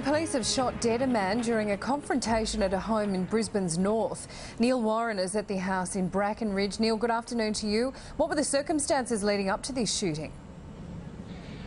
Police have shot dead a man during a confrontation at a home in Brisbane's north. Neil Warren is at the house in Bracken Ridge. Neil, good afternoon to you. What were the circumstances leading up to this shooting?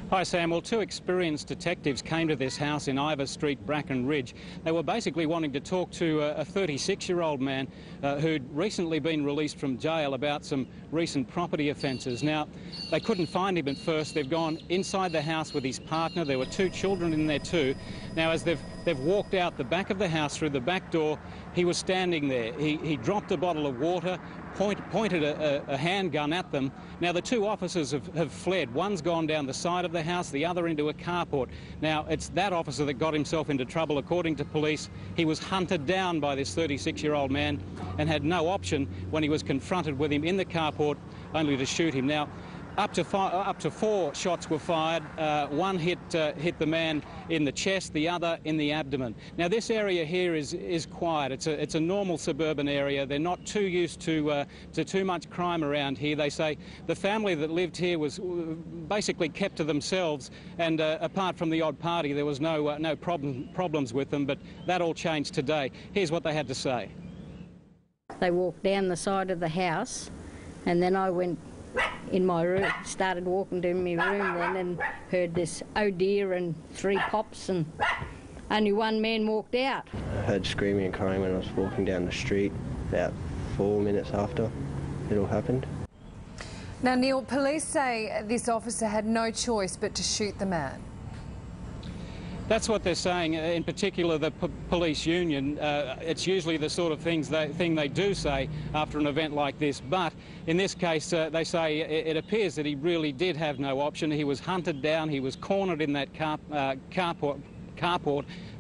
Hi Sam, well, two experienced detectives came to this house in Ivor Street, Bracken Ridge. They were basically wanting to talk to a 36-year-old man who'd recently been released from jail about some recent property offences. Now, they couldn't find him at first. They've gone inside the house with his partner. There were two children in there too. Now, as they've walked out the back of the house through the back door, he was standing there. He dropped a bottle of water, pointed a handgun at them. Now, the two officers have fled. One's gone down the side of the house, the other into a carport. Now, it's that officer that got himself into trouble, according to police. He was hunted down by this 36-year-old man and had no option when he was confronted with him in the carport, only to shoot him. Now, up to four shots were fired. One hit the man in the chest, the other in the abdomen. Now, this area here is quiet. It's a normal suburban area. They're not too used to too much crime around here. They say the family that lived here was basically kept to themselves, and apart from the odd party, there was no problems with them. But that all changed today. Here's what they had to say. They walked down the side of the house, and then I went in my room, started walking to my room then, and heard this "oh dear" and three pops, and only one man walked out. I heard screaming and crying when I was walking down the street about 4 minutes after it all happened. Now, Neil, police say this officer had no choice but to shoot the man. That's what they're saying, in particular the police union. It's usually the sort of thing they do say after an event like this, but in this case they say it appears that he really did have no option. He was hunted down, he was cornered in that carport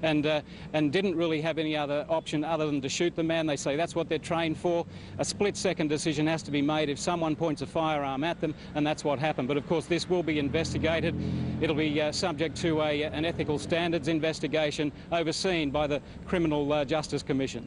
and didn't really have any other option other than to shoot the man. They say that's what they're trained for. A split-second decision has to be made if someone points a firearm at them, and that's what happened. But of course this will be investigated. It'll be subject to an ethical standards investigation overseen by the Criminal Justice Commission.